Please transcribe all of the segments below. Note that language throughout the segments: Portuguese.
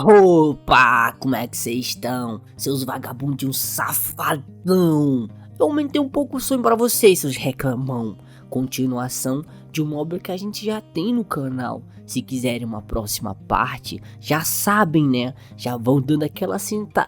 Opa, como é que vocês estão? Seus vagabundinhos safadão! Eu aumentei um pouco o sonho pra vocês, seus reclamão. Continuação de uma obra que a gente já tem no canal. Se quiserem uma próxima parte, já sabem, né? Já vão dando aquela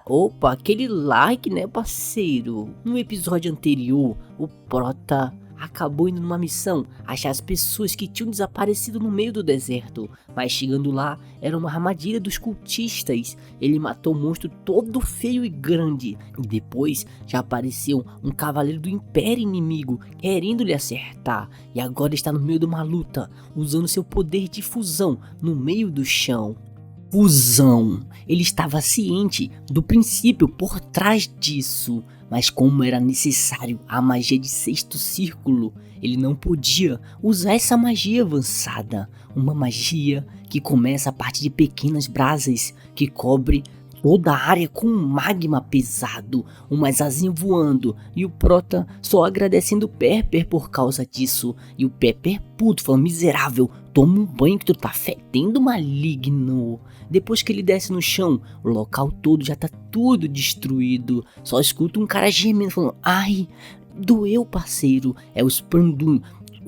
Opa, aquele like, né, parceiro? No episódio anterior, o Prota acabou indo numa missão, achar as pessoas que tinham desaparecido no meio do deserto, mas chegando lá, era uma armadilha dos cultistas. Ele matou um monstro todo feio e grande, e depois já apareceu um cavaleiro do Império inimigo, querendo lhe acertar, e agora está no meio de uma luta, usando seu poder de fusão no meio do chão. Fusão. Ele estava ciente do princípio por trás disso, mas como era necessário a magia de sexto círculo, ele não podia usar essa magia avançada, uma magia que começa a partir de pequenas brasas que cobre toda a área com um magma pesado, uma asinha voando, e o Prota só agradecendo o Pepper por causa disso, e o Pepper puto, falando: miserável, toma um banho que tu tá fedendo maligno. Depois que ele desce no chão, o local todo já tá tudo destruído, só escuta um cara gemendo falando: ai, doeu parceiro, é o Sprandum,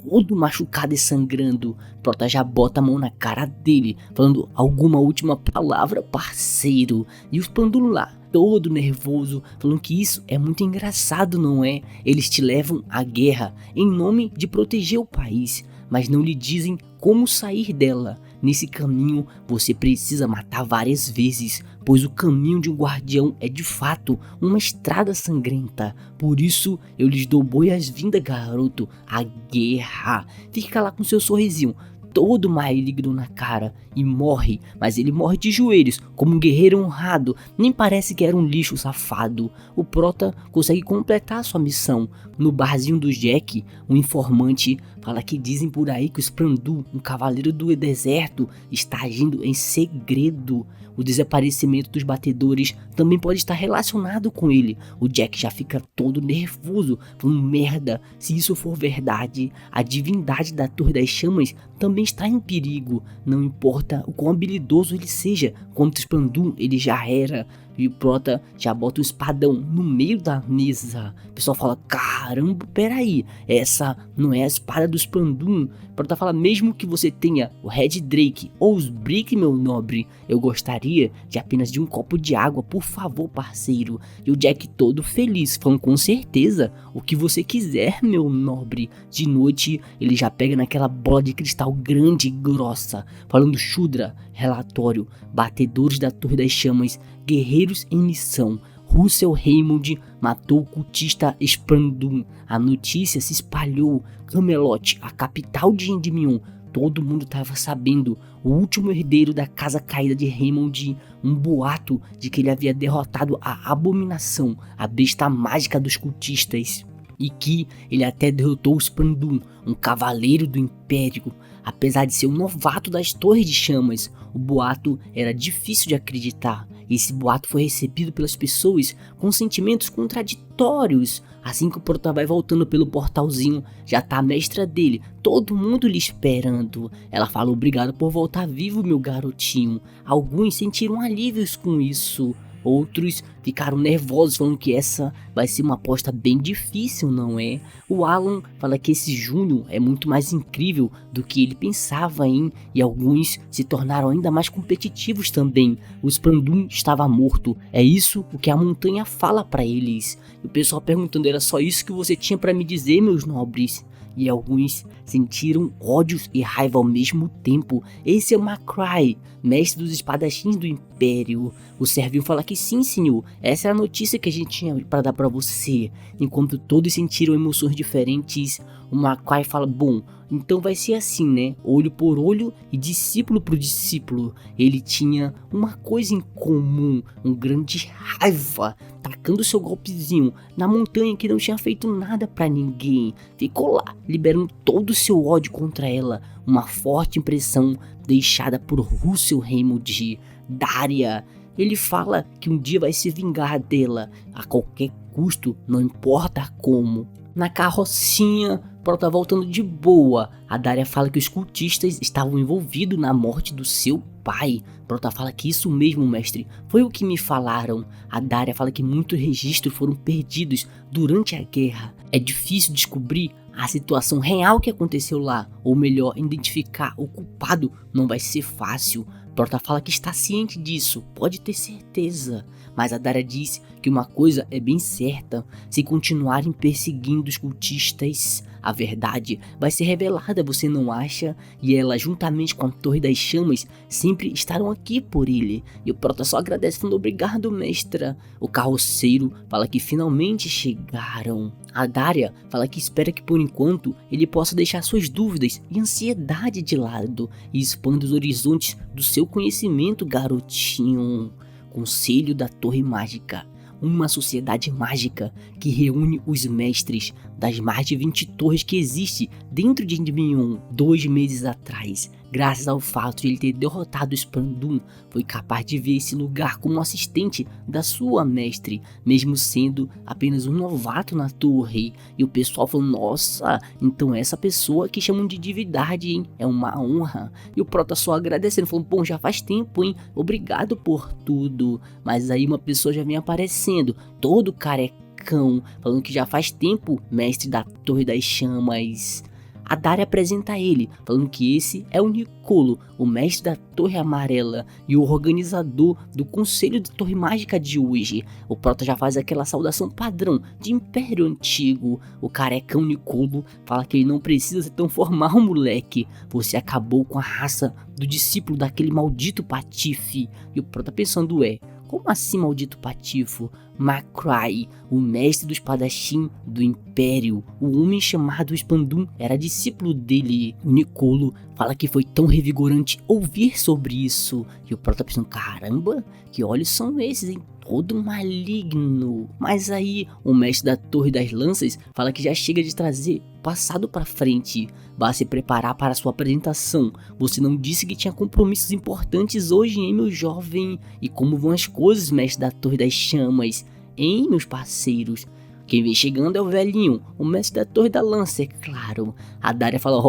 todo machucado e sangrando. Prota já bota a mão na cara dele, falando alguma última palavra, parceiro. E o Sprandum lá, todo nervoso, falando que isso é muito engraçado, não é? Eles te levam à guerra em nome de proteger o país, mas não lhe dizem como sair dela. Nesse caminho você precisa matar várias vezes, pois o caminho de um guardião é de fato uma estrada sangrenta. Por isso eu lhes dou boas-vindas, garoto, à guerra. Fica lá com seu sorrisinho todo maligno na cara e morre, mas ele morre de joelhos, como um guerreiro honrado, nem parece que era um lixo safado. O Prota consegue completar sua missão. No barzinho do Jack, um informante fala que dizem por aí que o Sprandum, um cavaleiro do deserto, está agindo em segredo. O desaparecimento dos batedores também pode estar relacionado com ele. O Jack já fica todo nervoso, falando: merda, se isso for verdade, a divindade da Torre das Chamas também está em perigo. Não importa o quão habilidoso ele seja, contra o Sprandum ele já era. E o Prota já bota um espadão no meio da mesa. O pessoal fala: caramba, peraí, essa não é a espada do Sprandum. O Prota fala: mesmo que você tenha o Red Drake ou os Brick, meu nobre, eu gostaria de apenas de um copo de água, por favor, parceiro. E o Jack todo feliz, falando: com certeza, o que você quiser, meu nobre. De noite, ele já pega naquela bola de cristal grande e grossa, falando: Shudra, relatório, batedores da Torre das Chamas, guerreiros em missão. Russell Raymond matou o cultista Sprandum. A notícia se espalhou. Camelot, a capital de Endymion, todo mundo estava sabendo. O último herdeiro da casa caída de Raymond, um boato de que ele havia derrotado a abominação, a besta mágica dos cultistas, e que ele até derrotou o Sprandum, um cavaleiro do Império. Apesar de ser um novato das Torres de Chamas, o boato era difícil de acreditar. Esse boato foi recebido pelas pessoas com sentimentos contraditórios. Assim que o Prota vai voltando pelo portalzinho, já tá a mestra dele, todo mundo lhe esperando. Ela fala: obrigado por voltar vivo, meu garotinho. Alguns sentiram alívios com isso. Outros ficaram nervosos, falando que essa vai ser uma aposta bem difícil, não é? O Alan fala que esse Júnior é muito mais incrível do que ele pensava em, e alguns se tornaram ainda mais competitivos também. O Sprandum estava morto, é isso o que a montanha fala para eles. E o pessoal perguntando: era só isso que você tinha para me dizer, meus nobres? E alguns sentiram ódios e raiva ao mesmo tempo. Esse é o Macray, mestre dos espadachins do Império. O Servil fala que sim, senhor, essa é a notícia que a gente tinha para dar para você. Enquanto todos sentiram emoções diferentes, o Macray fala: bom, então vai ser assim, né? Olho por olho e discípulo por discípulo. Ele tinha uma coisa em comum, um grande raiva, tacando seu golpezinho na montanha que não tinha feito nada pra ninguém. Ficou lá, liberando todo o seu ódio contra ela. Uma forte impressão deixada por Russell Raymond. Daria. Ele fala que um dia vai se vingar dela, a qualquer custo, não importa como. Na carrocinha, Prota voltando de boa. A Daria fala que os cultistas estavam envolvidos na morte do seu pai. Prota fala que isso mesmo, mestre, foi o que me falaram. A Daria fala que muitos registros foram perdidos durante a guerra. É difícil descobrir a situação real que aconteceu lá, ou melhor, identificar o culpado não vai ser fácil. Prota fala que está ciente disso, pode ter certeza. Mas a Daria diz que uma coisa é bem certa: se continuarem perseguindo os cultistas, a verdade vai ser revelada, você não acha? E ela, juntamente com a Torre das Chamas, sempre estarão aqui por ele. E o Prota só agradece falando obrigado, mestra. O carroceiro fala que finalmente chegaram. A Daria fala que espera que por enquanto ele possa deixar suas dúvidas e ansiedade de lado e expanda os horizontes do seu conhecimento, garotinho. Conselho da Torre Mágica, uma sociedade mágica que reúne os mestres das mais de 20 torres que existe dentro de Endimion. 2 meses atrás, graças ao fato de ele ter derrotado o Spandum, foi capaz de ver esse lugar como assistente da sua mestre, mesmo sendo apenas um novato na torre. E o pessoal falou: nossa, então essa pessoa que chamam de divindade, hein? É uma honra. E o Prota só agradecendo, falando: bom, já faz tempo, hein? Obrigado por tudo. Mas aí uma pessoa já vem aparecendo, todo carecão, falando que já faz tempo mestre da Torre das Chamas. A Daria apresenta ele, falando que esse é o Nicolo, o mestre da Torre Amarela e o organizador do Conselho de Torre Mágica de hoje. O Prota já faz aquela saudação padrão de Império Antigo. O carecão Nicolo fala que ele não precisa ser tão formal, moleque. Você acabou com a raça do discípulo daquele maldito patife. E o Prota pensando: como assim, maldito patifo? Macray, o mestre do espadachim do Império, o homem chamado Spandum, era discípulo dele. O Nicolo fala que foi tão revigorante ouvir sobre isso. E o Prota pensando: caramba, que olhos são esses, hein? Todo maligno. Mas aí o mestre da Torre das Lanças fala que já chega de trazer passado para frente. Vá se preparar para sua apresentação. Você não disse que tinha compromissos importantes hoje, hein, meu jovem? E como vão as coisas, mestre da Torre das Chamas? Hein, meus parceiros? Quem vem chegando é o velhinho, o mestre da Torre da Lança, é claro. A Daria fala: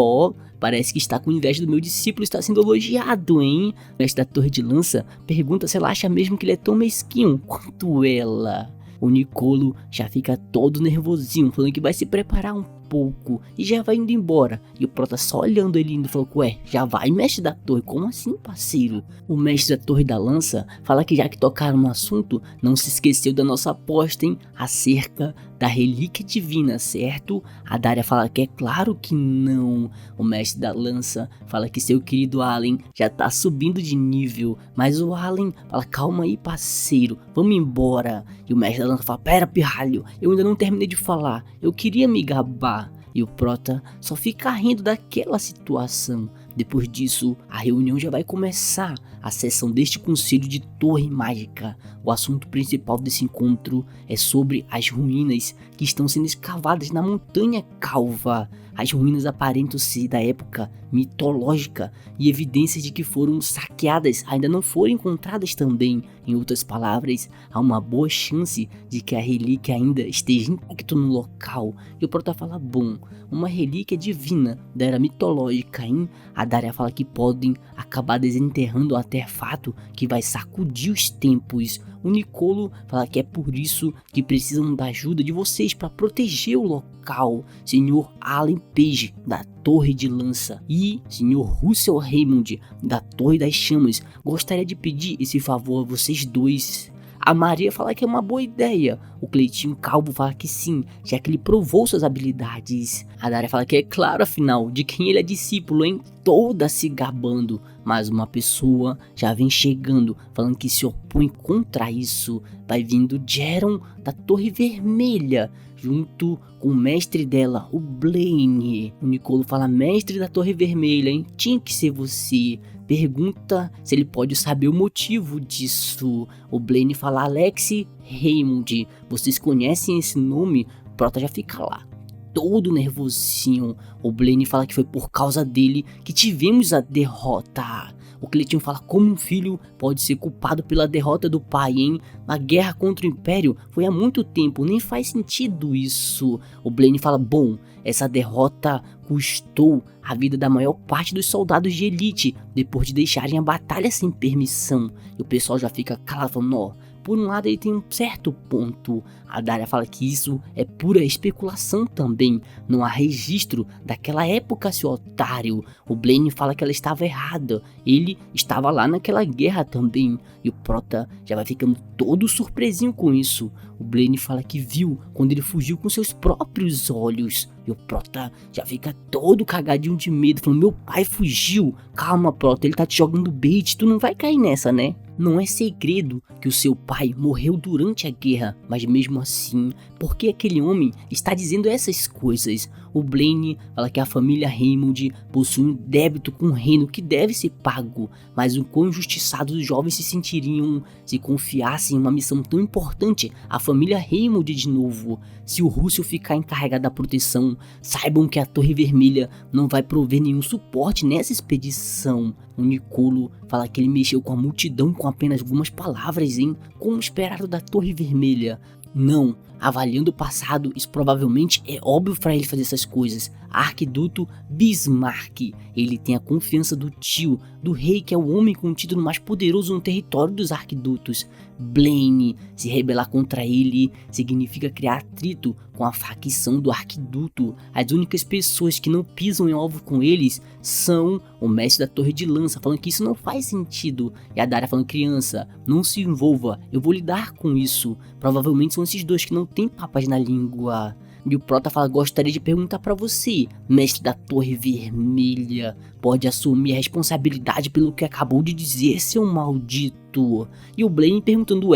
parece que está com inveja do meu discípulo, está sendo elogiado, hein? O mestre da Torre de Lança pergunta se ela acha mesmo que ele é tão mesquinho quanto ela. O Nicolo já fica todo nervosinho, falando que vai se preparar um pouco e já vai indo embora. E o Prota só olhando ele indo, falou: já vai, mestre da Torre? Como assim, parceiro? O mestre da Torre da Lança fala que já que tocaram no assunto, não se esqueceu da nossa aposta, hein? Acerca da relíquia divina, certo? A Daria fala que é claro que não. O mestre da Lança fala que seu querido Allen já tá subindo de nível, mas o Allen fala: calma aí, parceiro, vamos embora. E o mestre da Lança fala: pera, pirralho, eu ainda não terminei de falar, eu queria me gabar. E o Prota só fica rindo daquela situação. Depois disso, a reunião já vai começar, a sessão deste Conselho de Torre Mágica. O assunto principal desse encontro é sobre as ruínas que estão sendo escavadas na Montanha Calva. As ruínas aparentam ser da época mitológica e evidências de que foram saqueadas ainda não foram encontradas também. Em outras palavras, há uma boa chance de que a relíquia ainda esteja intacta no local. E o Prota fala: bom, uma relíquia divina da era mitológica, hein? A Daria fala que podem acabar desenterrando o artefato que vai sacudir os tempos. O Nicolo fala que é por isso que precisam da ajuda de vocês para proteger o local. Senhor Allen Page, da Torre de Lança, e Senhor Russell Raymond, da Torre das Chamas, gostaria de pedir esse favor a vocês dois. A Maria fala que é uma boa ideia. O Cleitinho Calvo fala que sim, já que ele provou suas habilidades. A Daria fala que é claro, afinal, de quem ele é discípulo, hein? Toda se gabando. Mas uma pessoa já vem chegando, falando que se opõe contra isso. Vai vindo Jeron da Torre Vermelha, junto com o mestre dela, o Blaine. O Nicolo fala: mestre da Torre Vermelha, hein? Tinha que ser você. Pergunta se ele pode saber o motivo disso. O Blaine fala: Alex Raymond. Vocês conhecem esse nome? O Prota já fica lá, todo nervosinho. O Blaine fala que foi por causa dele que tivemos a derrota. O Cleitinho fala: como um filho pode ser culpado pela derrota do pai, hein? A guerra contra o Império foi há muito tempo, nem faz sentido isso. O Blaine fala: bom, essa derrota custou a vida da maior parte dos soldados de elite, depois de deixarem a batalha sem permissão. E o pessoal já fica calado, falando: ó, por um lado ele tem um certo ponto. A Daria fala que isso é pura especulação também, não há registro daquela época, seu otário. O Blaine fala que ela estava errada, ele estava lá naquela guerra também. E o Prota já vai ficando todo surpresinho com isso. O Blaine fala que viu quando ele fugiu com seus próprios olhos. E o Prota já fica todo cagadinho de medo, falando: meu pai fugiu. Calma, Prota, ele tá te jogando bait, tu não vai cair nessa, né? Não é segredo que o seu pai morreu durante a guerra, mas mesmo assim, por que aquele homem está dizendo essas coisas? O Blaine fala que a família Raymond possui um débito com o reino que deve ser pago, mas o quão injustiçados os jovens se sentiriam se confiassem em uma missão tão importante à família Raymond de novo. Se o Russell ficar encarregado da proteção, saibam que a Torre Vermelha não vai prover nenhum suporte nessa expedição. O Nicolo fala que ele mexeu com a multidão com apenas algumas palavras, hein? Como esperado da Torre Vermelha. Não, avaliando o passado, isso provavelmente é óbvio para ele fazer essas coisas. Arquiduto Bismarck, ele tem a confiança do tio, do rei, que é o homem com o título mais poderoso no território dos arquidutos. Blaine, se rebelar contra ele significa criar atrito com a facção do arquiduto. As únicas pessoas que não pisam em ovo com eles são o mestre da Torre de Lança, falando que isso não faz sentido. E a Daria falando: criança, não se envolva, eu vou lidar com isso. Provavelmente são esses dois que não têm papas na língua. E o Prota fala: gostaria de perguntar pra você, mestre da Torre Vermelha, pode assumir a responsabilidade pelo que acabou de dizer, seu maldito? E o Blaine perguntando: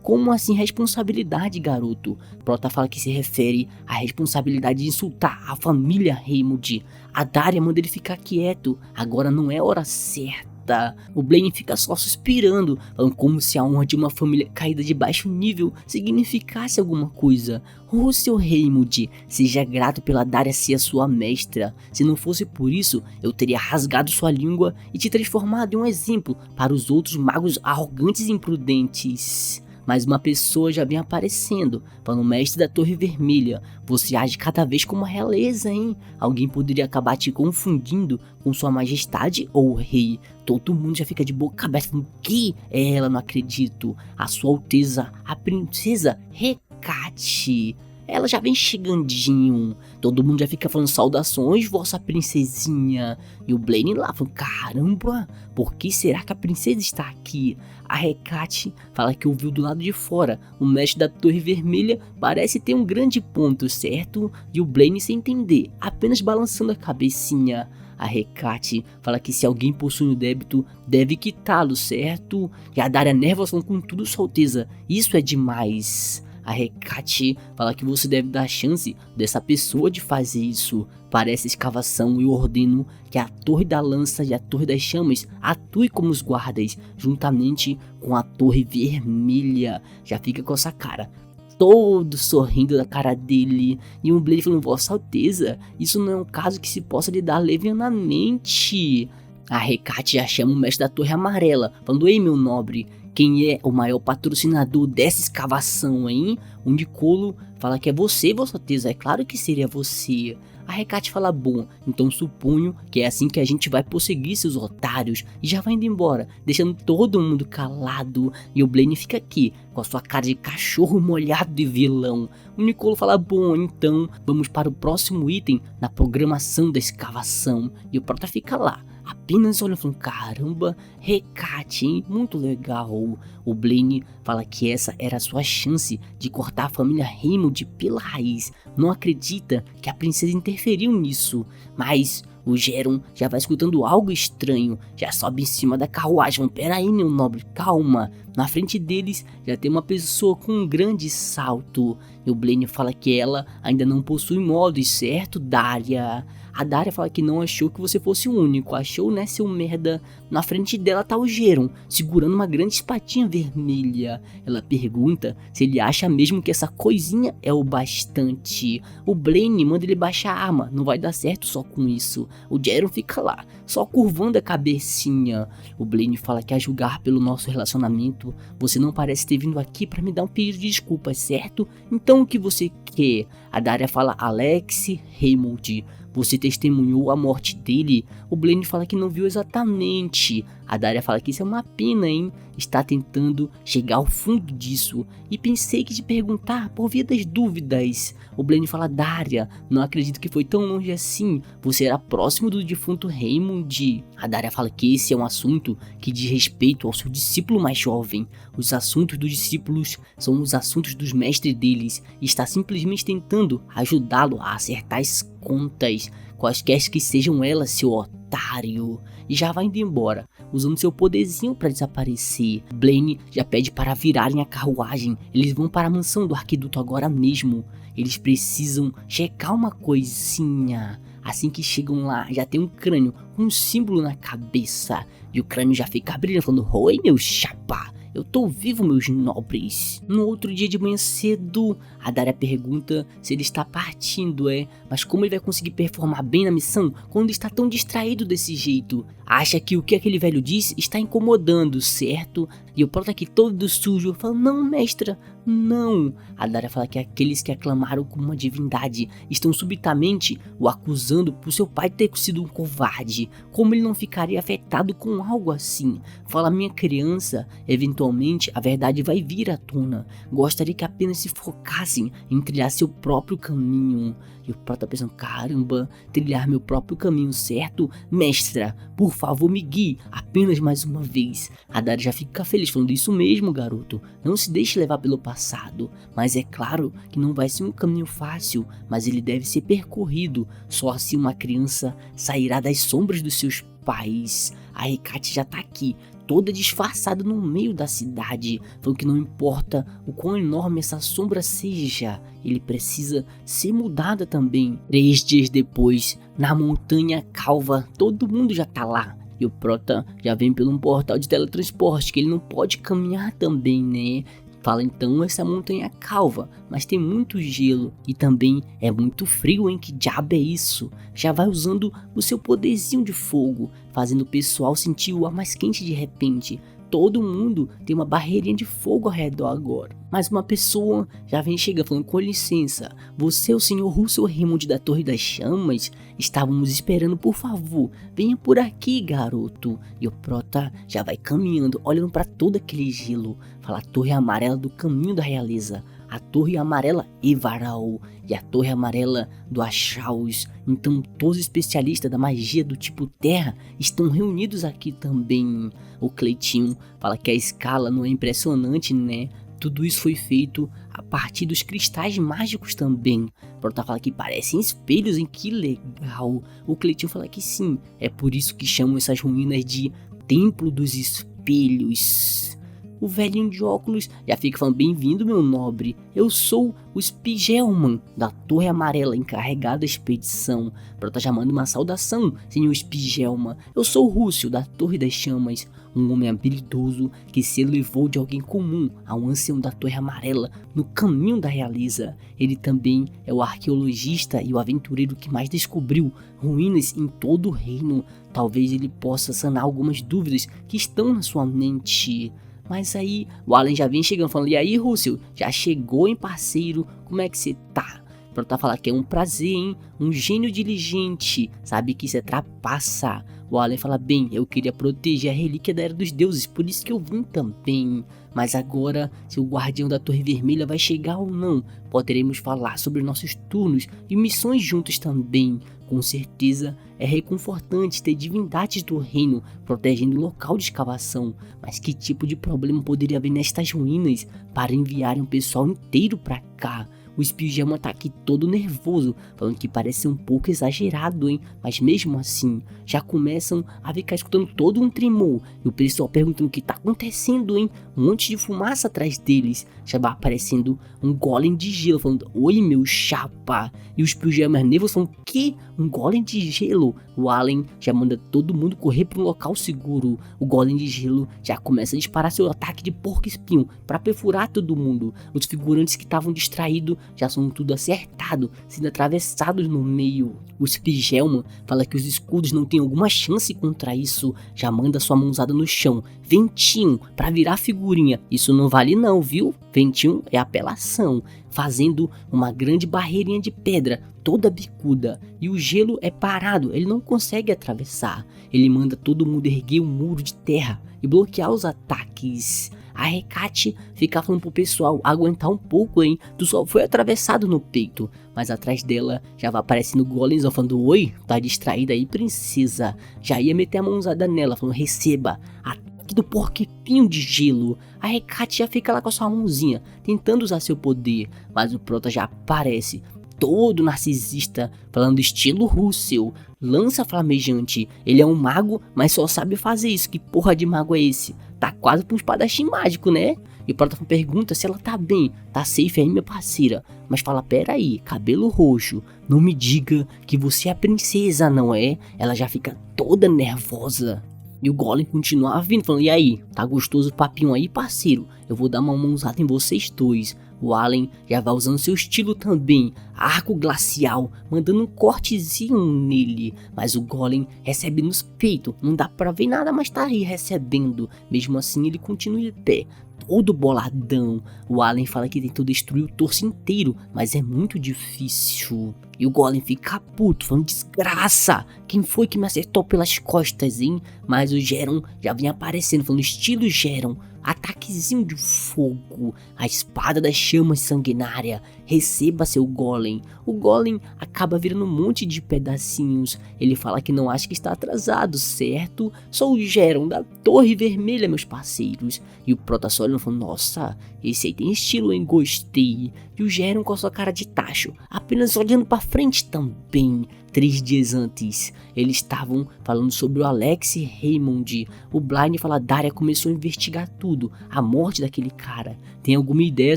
como assim responsabilidade, garoto? Prota fala que se refere à responsabilidade de insultar a família Raymond. A Daria manda ele ficar quieto, agora não é hora certa. O Blaine fica só suspirando, falando como se a honra de uma família caída de baixo nível significasse alguma coisa. Oh, seu Raymond, seja grato pela Daria ser a sua mestra. Se não fosse por isso, eu teria rasgado sua língua e te transformado em um exemplo para os outros magos arrogantes e imprudentes. Mas uma pessoa já vem aparecendo, falando: mestre da Torre Vermelha, você age cada vez com uma realeza, hein? Alguém poderia acabar te confundindo com sua majestade ou o rei. Todo mundo já fica de boca aberta, falando: que? Ela, não acredito. A sua alteza, a princesa Hecate. Ela já vem chegandinho, todo mundo já fica falando: saudações, vossa princesinha. E o Blaine lá falando: caramba, por que será que a princesa está aqui? A Hecate fala que ouviu do lado de fora, o mestre da Torre Vermelha parece ter um grande ponto, certo? E o Blaine sem entender, apenas balançando a cabecinha. A Hecate fala que se alguém possui um débito, deve quitá-lo, certo? E a Daria nervosa falando com tudo sua alteza: isso é demais. A Hecate fala que você deve dar a chance dessa pessoa de fazer isso. Para essa escavação eu ordeno que a Torre da Lança e a Torre das Chamas atuem como os guardas, juntamente com a Torre Vermelha. Já fica com essa cara todo sorrindo da cara dele. E um Blaine falando: vossa alteza, isso não é um caso que se possa lidar levianamente. A Hecate já chama o mestre da Torre Amarela, falando: ei, meu nobre, quem é o maior patrocinador dessa escavação, hein? O Nicolo fala que é você, vossa alteza. É claro que seria você. A Hecate fala: bom, então suponho que é assim que a gente vai prosseguir, seus otários. E já vai indo embora, deixando todo mundo calado. E o Blaine fica aqui, com a sua cara de cachorro molhado de vilão. O Nicolo fala: bom, então vamos para o próximo item na programação da escavação. E o Prota fica lá, apenas olha, falando: caramba, Hecate, hein? Muito legal. O Blaine fala que essa era a sua chance de cortar a família Raymond pela raiz. Não acredita que a princesa interferiu nisso. Mas o Geron já vai escutando algo estranho, já sobe em cima da carruagem. Pera aí, meu nobre, calma. Na frente deles já tem uma pessoa com um grande salto. E o Blaine fala que ela ainda não possui modos, certo, Daria? A Daria fala que não achou que você fosse o único. Achou, né, seu merda? Na frente dela tá o Geron, segurando uma grande espadinha vermelha. Ela pergunta se ele acha mesmo que essa coisinha é o bastante. O Blaine manda ele baixar a arma. Não vai dar certo só com isso. O Geron fica lá, só curvando a cabecinha. O Blaine fala que a julgar pelo nosso relacionamento, você não parece ter vindo aqui pra me dar um pedido de desculpas, certo? Então o que você quer? A Daria fala: Alex Raymond, você testemunhou a morte dele? O Blaine fala que não viu exatamente. A Daria fala que isso é uma pena, hein? Está tentando chegar ao fundo disso. E pensei que te perguntar por via das dúvidas. O Blaine fala: Daria, não acredito que foi tão longe assim. Você era próximo do defunto Raymond. A Daria fala que esse é um assunto que diz respeito ao seu discípulo mais jovem. Os assuntos dos discípulos são os assuntos dos mestres deles. E está simplesmente tentando ajudá-lo a acertar as contas, quaisquer que sejam elas, seu otário. E já vai indo embora, usando seu poderzinho para desaparecer. Blaine já pede para virarem a carruagem. Eles vão para a mansão do Arquiduto agora mesmo. Eles precisam checar uma coisinha. Assim que chegam lá, já tem um crânio com um símbolo na cabeça. E o crânio já fica brilhando, falando: oi, meu chapa, eu tô vivo, meus nobres. No outro dia de manhã cedo, a Daria pergunta se ele está partindo, mas como ele vai conseguir performar bem na missão quando está tão distraído desse jeito? Acha que o que aquele velho disse está incomodando, certo? E o Prota aqui todo sujo fala: não, mestra, não. A Daria fala que aqueles que aclamaram como uma divindade estão subitamente o acusando por seu pai ter sido um covarde. Como ele não ficaria afetado com algo assim? Fala: minha criança, eventualmente a verdade vai vir à tona. Gostaria que apenas se focassem em trilhar seu próprio caminho. E o Prota pensando: caramba, trilhar meu próprio caminho, certo? Mestra, por favor, me guie apenas mais uma vez. A Daria já fica feliz, falando: isso mesmo, garoto, não se deixe levar pelo passado. Mas é claro que não vai ser um caminho fácil, mas ele deve ser percorrido. Só assim uma criança sairá das sombras dos seus pais. A Hecate já tá aqui, toda disfarçada no meio da cidade, falando que não importa o quão enorme essa sombra seja, ele precisa ser mudada também. 3 dias depois, na Montanha Calva, todo mundo já tá lá. E o Prota já vem pelo um portal de teletransporte, que ele não pode caminhar também, né? Fala: então essa montanha calva, mas tem muito gelo e também é muito frio, hein? Que diabo é isso? Já vai usando o seu poderzinho de fogo, fazendo o pessoal sentir o ar mais quente de repente. Todo mundo tem uma barreirinha de fogo ao redor agora. Mas uma pessoa já vem chegando falando: com licença, você é o senhor Russell Raymond da Torre das Chamas? Estávamos esperando, por favor, venha por aqui, garoto. E o Prota já vai caminhando, olhando para todo aquele gelo. Fala: a Torre Amarela do Caminho da Realeza, a Torre Amarela Evaral e a Torre Amarela do Achaus. Então todos os especialistas da magia do tipo Terra estão reunidos aqui também. O Cleitinho fala que a escala não é impressionante, né? Tudo isso foi feito a partir dos cristais mágicos também. O Prota fala que parecem espelhos, hein? Que legal. O Cleitinho fala que sim, é por isso que chamam essas ruínas de Templo dos Espelhos. O velhinho de óculos já fica falando: bem-vindo, meu nobre. Eu sou o Spiegelman da Torre Amarela, encarregado da expedição. Prota já manda uma saudação, senhor Spiegelman. Eu sou o Rússio da Torre das Chamas, um homem habilidoso que se elevou de alguém comum a um ancião da Torre Amarela no caminho da realeza. Ele também é o arqueologista e o aventureiro que mais descobriu ruínas em todo o reino. Talvez ele possa sanar algumas dúvidas que estão na sua mente. Mas aí o Allen já vem chegando falando: e aí, Russell, já chegou, hein, parceiro? Como é que você tá? Prota fala que é um prazer, hein? Um gênio diligente, sabe que isso é trapaça. O Allen fala: bem, eu queria proteger a relíquia da Era dos Deuses, por isso que eu vim também. Mas agora, se o Guardião da Torre Vermelha vai chegar ou não, poderemos falar sobre nossos turnos e missões juntos também. Com certeza é reconfortante ter divindades do reino protegendo o local de escavação, mas que tipo de problema poderia haver nestas ruínas para enviarem um pessoal inteiro para cá? O Spijama tá aqui todo nervoso, falando que parece ser um pouco exagerado, hein? Mas mesmo assim, já começam a ficar escutando todo um tremor. E o pessoal perguntando o que tá acontecendo, hein? Um monte de fumaça atrás deles. Já vai aparecendo um golem de gelo, falando: oi, meu chapa. E os pijamas nervosos falam: que? Um golem de gelo? O Allen já manda todo mundo correr para um local seguro. O golem de gelo já começa a disparar seu ataque de porco-espinho para perfurar todo mundo. Os figurantes que estavam distraídos já são tudo acertado, sendo atravessados no meio. O Spijama fala que os escudos não têm alguma chance contra isso. Já manda sua mãozada no chão. Ventinho para virar figurinha. Isso não vale não, viu? Ventinho é apelação. Fazendo uma grande barreirinha de pedra, toda bicuda. E o gelo é parado, ele não consegue atravessar. Ele manda todo mundo erguer um muro de terra e bloquear os ataques. A Hecate fica falando pro pessoal aguentar um pouco, hein? Tu só foi atravessado no peito. Mas atrás dela já vai aparecendo golems falando: oi, tá distraída aí, princesa? Já ia meter a mãozada nela, falando: receba ataque do porquinho de gelo. A Hecate já fica lá com a sua mãozinha, tentando usar seu poder. Mas o Prota já aparece, todo narcisista, falando estilo Russell. Lança flamejante. Ele é um mago, mas só sabe fazer isso. Que porra de mago é esse? Tá quase com um espadachim mágico, né? E o Prota pergunta se ela tá bem. Tá safe aí, minha parceira. Mas fala: pera aí, cabelo roxo, não me diga que você é a princesa, não é? Ela já fica toda nervosa. E o Golem continua vindo, falando: e aí, tá gostoso o papinho aí, parceiro? Eu vou dar uma mãozada em vocês dois. O Allen já vai usando seu estilo também, arco glacial, mandando um cortezinho nele. Mas o Golem recebe nos peitos, não dá pra ver nada, mas tá aí recebendo. Mesmo assim ele continua de pé, todo boladão. O Allen fala que tentou destruir o torso inteiro, mas é muito difícil. E o Golem fica puto, falando: desgraça, quem foi que me acertou pelas costas, hein? Mas o Geron já vem aparecendo, falando estilo Geron. Ataquezinho de fogo, a espada das chamas sanguinária, receba seu Golem. O Golem acaba virando um monte de pedacinhos. Ele fala que não acha que está atrasado, certo? Sou o Geron da Torre Vermelha, meus parceiros. E o Prota só olhando falando: nossa, esse aí tem estilo, hein? Gostei. E o Geron com a sua cara de tacho, apenas olhando pra frente também. 3 dias antes, eles estavam falando sobre o Alex Raymond. O Blind fala: Daria começou a investigar tudo, a morte daquele cara. Tem alguma ideia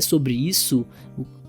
sobre isso?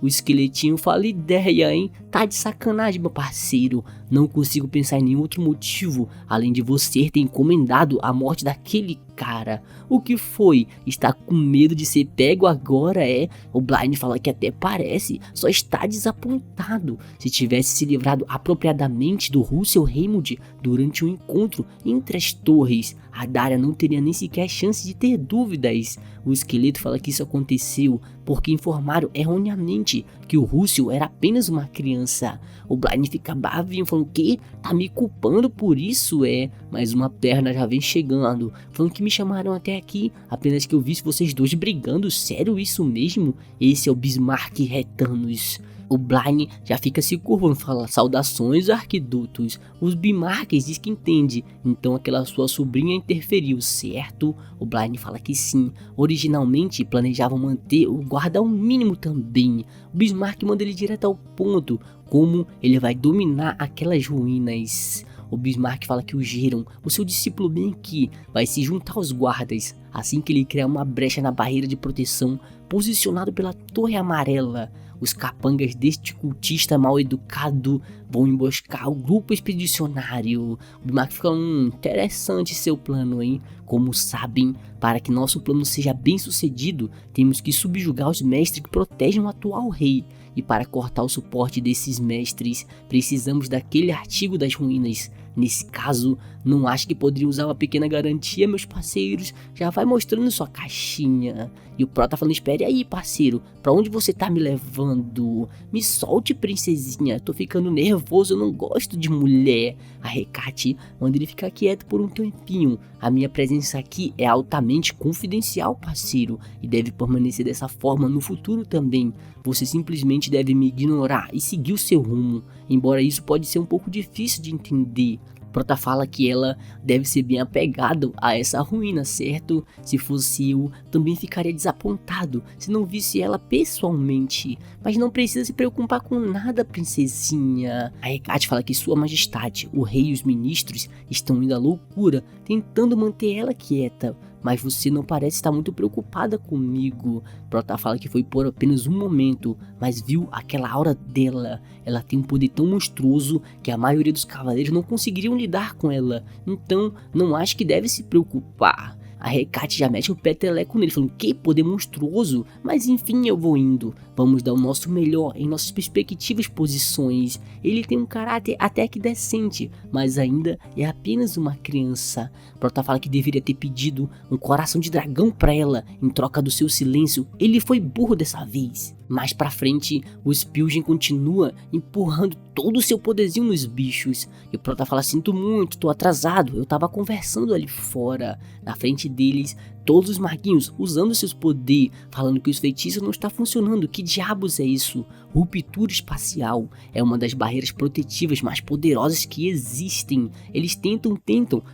O esqueletinho fala: ideia, hein? Tá de sacanagem, meu parceiro. Não consigo pensar em nenhum outro motivo, além de você ter encomendado a morte daquele cara. O que foi? Está com medo de ser pego agora, é? O Blind fala que até parece, só está desapontado. Se tivesse se livrado apropriadamente do Russell Raymond durante um encontro entre as torres, a Daria não teria nem sequer chance de ter dúvidas. O esqueleto fala que isso aconteceu porque informaram erroneamente que o Russell era apenas uma criança. O Blind fica bavinho, falando: que? Tá me culpando por isso, é? Mas uma perna já vem chegando, falando que me chamaram até aqui apenas que eu visse vocês dois brigando. Sério isso mesmo? Esse é o Bismarck Retanos. O Blind já fica se curvando, fala: saudações, arquidutos. Os Bismarcks diz que entende, então aquela sua sobrinha interferiu, certo? O Blind fala que sim. Originalmente planejavam manter o guarda ao mínimo também. O Bismarck manda ele direto ao ponto, como ele vai dominar aquelas ruínas. O Bismarck fala que o Geron, o seu discípulo bem aqui, vai se juntar aos guardas assim que ele criar uma brecha na barreira de proteção posicionado pela Torre Amarela. Os capangas deste cultista mal educado vão emboscar o grupo expedicionário. O Bismarck fica: interessante seu plano, hein? Como sabem, para que nosso plano seja bem sucedido, temos que subjugar os mestres que protegem o atual rei. E para cortar o suporte desses mestres, precisamos daquele artigo das ruínas. Nesse caso, não acho que poderia usar uma pequena garantia, meus parceiros? Já vai mostrando sua caixinha. E o Prota falando: espere aí, parceiro, pra onde você tá me levando? Me solte, princesinha, tô ficando nervoso, eu não gosto de mulher. A Hecate manda ele ficar quieto por um tempinho. A minha presença aqui é altamente confidencial, parceiro, e deve permanecer dessa forma no futuro também. Você simplesmente deve me ignorar e seguir o seu rumo, embora isso pode ser um pouco difícil de entender. Prota fala que ela deve ser bem apegada a essa ruína, certo? Se fosse eu, também ficaria desapontado se não visse ela pessoalmente. Mas não precisa se preocupar com nada, princesinha. A Hecate fala que sua majestade, o rei e os ministros estão indo à loucura, tentando manter ela quieta. Mas você não parece estar muito preocupada comigo. Prota fala que foi por apenas um momento, mas viu aquela aura dela. Ela tem um poder tão monstruoso que a maioria dos cavaleiros não conseguiriam lidar com ela. Então, não acho que deve se preocupar. A Hecate já mete o peteleco nele, falando que poder monstruoso, mas enfim, eu vou indo. Vamos dar o nosso melhor em nossas respectivas posições. Ele tem um caráter até que decente, mas ainda é apenas uma criança. Prota fala que deveria ter pedido um coração de dragão pra ela em troca do seu silêncio. Ele foi burro dessa vez. Mais pra frente, o Spilgen continua empurrando todo o seu poderzinho nos bichos. E o Prota fala, sinto muito, tô atrasado, eu tava conversando ali fora. Na frente deles, todos os maguinhos usando seus poderes, falando que os feitiços não estão funcionando. Que diabos é isso? Ruptura espacial é uma das barreiras protetivas mais poderosas que existem. Eles tentam,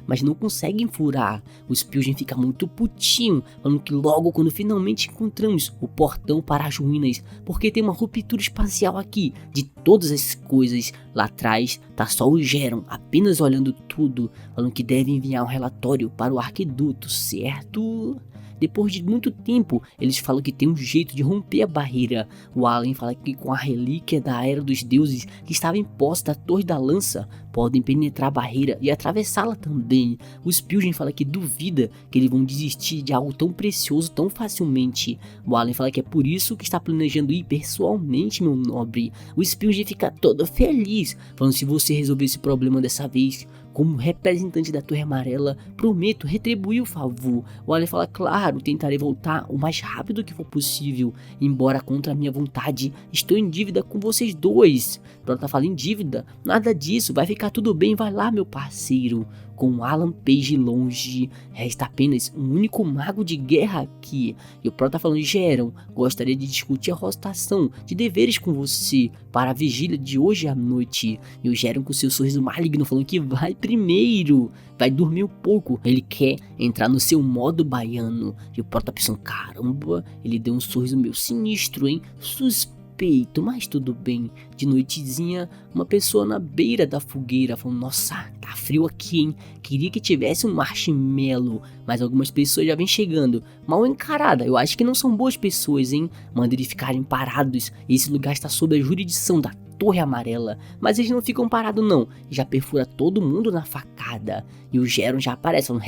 mas não conseguem furar. O Spilgen fica muito putinho, falando que logo quando finalmente encontramos o portão para as ruínas, porque tem uma ruptura espacial aqui. De todas as coisas, lá atrás tá só o Geron, apenas olhando tudo, falando que deve enviar um relatório para o Arquiduto, certo? Depois de muito tempo, eles falam que tem um jeito de romper a barreira. O Allen fala que com a relíquia da Era dos Deuses que estava em posse da Torre da Lança, podem penetrar a barreira e atravessá-la também. O Spilgen fala que duvida que eles vão desistir de algo tão precioso tão facilmente. O Allen fala que é por isso que está planejando ir pessoalmente, meu nobre. O Spilgen fica todo feliz, falando se você resolver esse problema dessa vez, como representante da Torre Amarela, prometo retribuir o favor. O Allen fala, claro, tentarei voltar o mais rápido que for possível, embora contra a minha vontade, estou em dívida com vocês dois. Prota fala, em dívida? Nada disso, vai ficar tudo bem, vai lá meu parceiro. Com Alan Page longe, resta apenas um único mago de guerra aqui. E o Prota falando, Geron, gostaria de discutir a rotação de deveres com você para a vigília de hoje à noite. E o Geron com seu sorriso maligno falando que vai primeiro, vai dormir um pouco. Ele quer entrar no seu modo baiano. E o Prota pensando, caramba, ele deu um sorriso meio sinistro, hein? Suspeito, mas tudo bem. De noitezinha, uma pessoa na beira da fogueira falando, nossa, tá frio aqui, hein? Queria que tivesse um marshmallow. Mas algumas pessoas já vêm chegando. Mal encarada, eu acho que não são boas pessoas, hein? Manda eles ficarem parados. Esse lugar está sob a jurisdição da Torre Amarela, mas eles não ficam parados não, já perfura todo mundo na facada. E o Geron já aparece falando,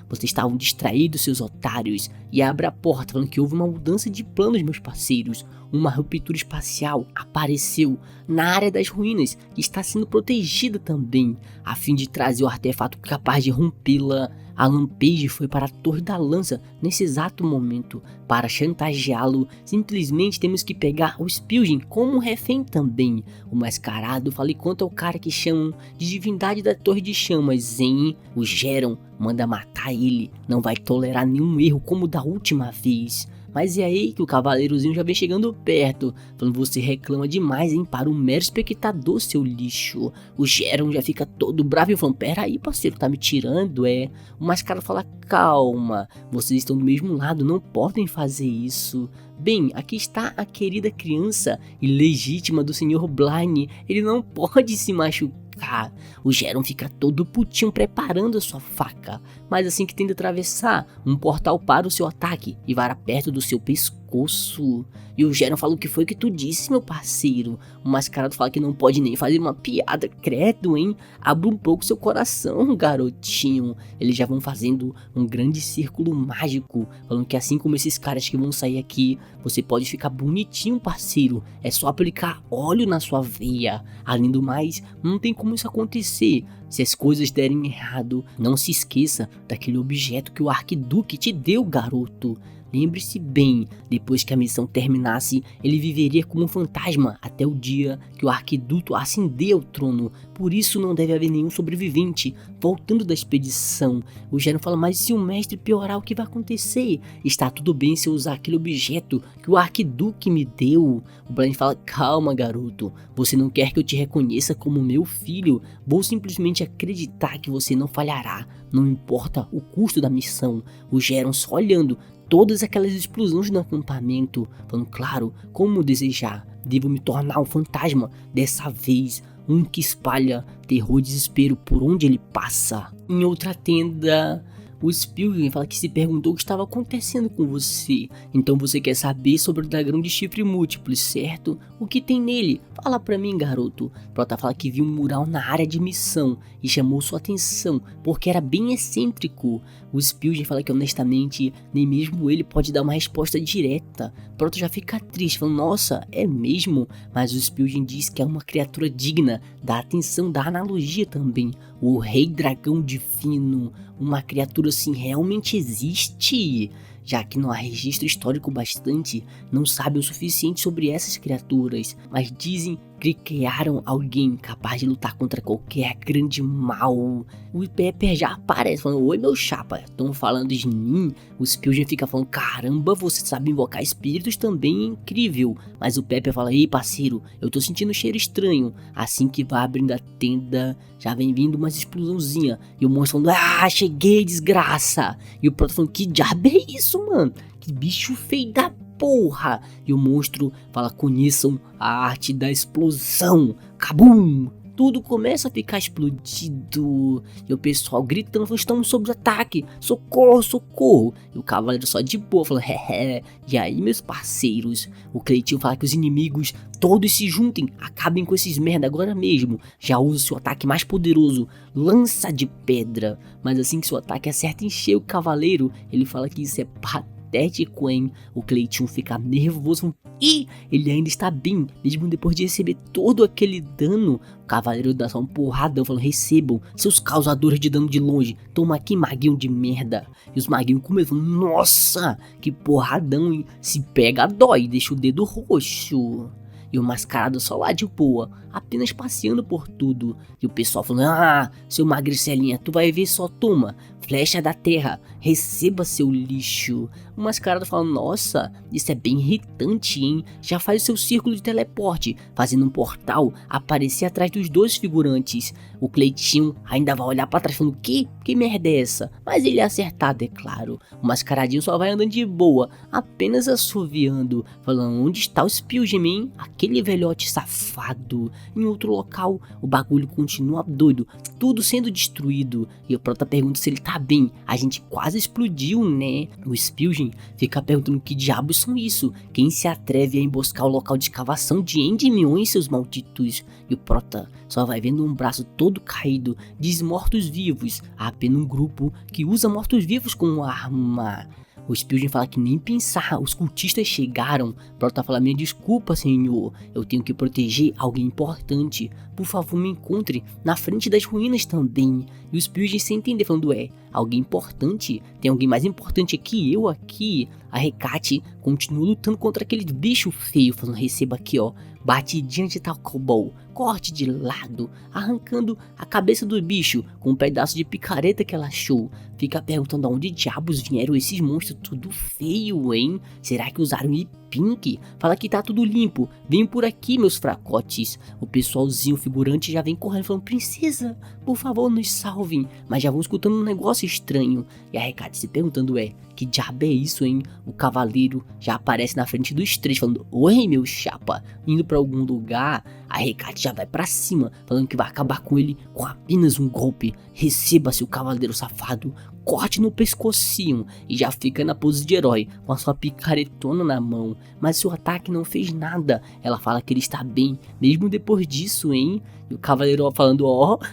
vocês estavam distraídos seus otários, e abre a porta falando que houve uma mudança de planos meus parceiros. Uma ruptura espacial apareceu na área das ruínas, que está sendo protegida também, a fim de trazer o artefato capaz de rompê-la. Alan Page foi para a Torre da Lança nesse exato momento. Para chantageá-lo, simplesmente temos que pegar o Spilgen como um refém também. O mascarado fala enquanto é o cara que chamam de divindade da Torre de Chamas, hein? O Geron manda matar ele, não vai tolerar nenhum erro como da última vez. Mas é aí que o cavaleirozinho já vem chegando perto, falando, você reclama demais, hein, para o mero espectador, seu lixo. O Geron já fica todo bravo e falando, pera aí, parceiro, tá me tirando, é? O mascarado fala, calma, vocês estão do mesmo lado, não podem fazer isso. Bem, aqui está a querida criança ilegítima do Sr. Blaine, ele não pode se machucar. O Geron fica todo putinho preparando a sua faca, mas assim que tenta atravessar, um portal para o seu ataque e vara perto do seu pescoço. E o Geron fala, o que foi que tu disse, meu parceiro? O mascarado fala que não pode nem fazer uma piada, credo, hein? Abre um pouco seu coração, garotinho. Eles já vão fazendo um grande círculo mágico, falando que assim como esses caras que vão sair aqui, você pode ficar bonitinho, parceiro. É só aplicar óleo na sua veia. Além do mais, não tem como isso acontecer. Se as coisas derem errado, não se esqueça daquele objeto que o Arquiduque te deu, garoto. Lembre-se bem, depois que a missão terminasse, ele viveria como um fantasma até o dia que o Arquiduto ascender ao trono. Por isso não deve haver nenhum sobrevivente. Voltando da expedição, o Geron fala, mas se o mestre piorar, o que vai acontecer? Está tudo bem se eu usar aquele objeto que o Arquiduque me deu. O Blind fala, calma garoto, você não quer que eu te reconheça como meu filho? Vou simplesmente acreditar que você não falhará, não importa o custo da missão. O Geron só olhando todas aquelas explosões no acampamento, falando, claro, como desejar, devo me tornar um fantasma, dessa vez um que espalha terror e desespero por onde ele passa. Em outra tenda, o Spilgrim fala que se perguntou o que estava acontecendo com você. Então você quer saber sobre o dragão de chifre múltiplo, certo? O que tem nele? Fala pra mim, garoto. Prota fala que viu um mural na área de missão e chamou sua atenção porque era bem excêntrico. O Spilgrim fala que honestamente nem mesmo ele pode dar uma resposta direta. Prota já fica triste, falando, nossa, é mesmo? Mas o Spilgrim diz que é uma criatura digna da atenção, da analogia também. O Rei Dragão Divino, uma criatura assim realmente existe? Já que não há registro histórico bastante, não sabem o suficiente sobre essas criaturas, mas dizem que criaram alguém capaz de lutar contra qualquer grande mal. O Pepper já aparece falando, oi meu chapa, estão falando de mim? O Spilgrim fica falando, caramba, você sabe invocar espíritos também, incrível. Mas o Pepper fala, ei parceiro, eu tô sentindo um cheiro estranho. Assim que vai abrindo a tenda, já vem vindo umas explosãozinha. E o monstro falando, ah, cheguei, desgraça. E o Proto falando, que diabo é isso, mano? Que bicho feio da porra. E o monstro fala, conheçam a arte da explosão. Kabum! Tudo começa a ficar explodido. E o pessoal gritando, estamos sob ataque. Socorro, socorro. E o cavaleiro só de boa, falando, hehe. E aí, meus parceiros? O Cleitinho fala que os inimigos todos se juntem. Acabem com esses merda agora mesmo. Já usa o seu ataque mais poderoso, lança de pedra. Mas assim que seu ataque acerta em cheio o cavaleiro, ele fala que isso é patético, hein? O Cleitinho fica nervoso. E ele ainda está bem, mesmo depois de receber todo aquele dano. O cavaleiro dá só um porradão, falando, recebam, seus causadores de dano de longe. Toma aqui, maguinho de merda. E os maguinhos começam, nossa, que porradão, hein? Se pega, dói, deixa o dedo roxo. E o mascarado só lá de boa, apenas passeando por tudo. E o pessoal falando, ah, seu magricelinha, tu vai ver só, toma, flecha da terra, receba seu lixo. O mascarado fala, nossa, isso é bem irritante, hein? Já faz o seu círculo de teleporte, fazendo um portal aparecer atrás dos dois figurantes. O Cleitinho ainda vai olhar pra trás falando, que merda é essa? Mas ele é acertado, é claro. O mascaradinho só vai andando de boa, apenas assoviando, falando, onde está o Spilgrim, hein? Aquele velhote safado. Em outro local, o bagulho continua doido, tudo sendo destruído. E o Prota pergunta se ele tá bem. A gente quase explodiu, né? O Spilgrim fica perguntando que diabos são isso. Quem se atreve a emboscar o local de escavação de Endymion, seus malditos? E o Prota só vai vendo um braço todo caído, diz mortos-vivos. Há apenas um grupo que usa mortos-vivos como arma. O Spilgrim fala que nem pensar, os cultistas chegaram. Prota fala, minha desculpa, senhor, eu tenho que proteger alguém importante. Por favor, me encontre na frente das ruínas também. E o Spilgrim sem entender, falando, alguém importante? Tem alguém mais importante que eu aqui? A Hecate continua lutando contra aquele bicho feio, falando, receba aqui, ó, batidinha de taco ball, corte de lado, arrancando a cabeça do bicho com um pedaço de picareta que ela achou. Fica perguntando aonde diabos vieram esses monstros tudo feio, hein? Será que usaram Pink? Fala que tá tudo limpo, vem por aqui, meus fracotes. O pessoalzinho figurante já vem correndo falando, princesa, por favor nos salvem. Mas já vão escutando um negócio estranho. E a Hecate se perguntando, que diabo é isso, hein? O cavaleiro já aparece na frente dos três falando, oi meu chapa, indo pra algum lugar. A Hecate já vai pra cima, falando que vai acabar com ele com apenas um golpe. Receba, seu cavaleiro safado. Corte no pescocinho e já fica na pose de herói, com a sua picaretona na mão. Mas seu ataque não fez nada. Ela fala que ele está bem, mesmo depois disso, hein? E o cavaleiro falando,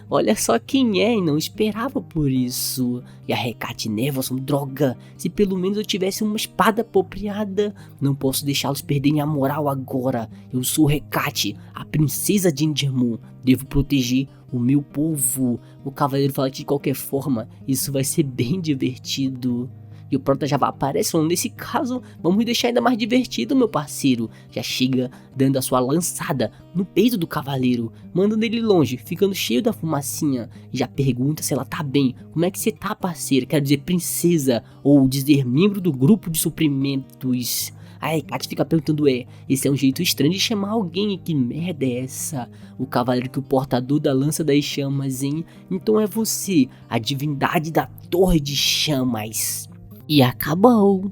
olha só quem é, e não esperava por isso. E a Hecate nervosa, droga, se pelo menos eu tivesse uma espada apropriada. Não posso deixá-los perderem a moral agora. Eu sou Hecate, a princesa de Endymion. Devo proteger o meu povo. O cavaleiro fala que de qualquer forma isso vai ser bem divertido. E o Prota já aparece falando, nesse caso, vamos deixar ainda mais divertido, meu parceiro. Já chega dando a sua lançada no peito do cavaleiro, mandando ele longe, ficando cheio da fumacinha. Já pergunta se ela tá bem. Como é que você tá, parceiro? Quero dizer princesa, ou dizer membro do grupo de suprimentos. Aí Kat fica perguntando, esse é um jeito estranho de chamar alguém, que merda é essa? O cavaleiro que o portador da lança das chamas, hein? Então é você, a divindade da torre de chamas. E acabou.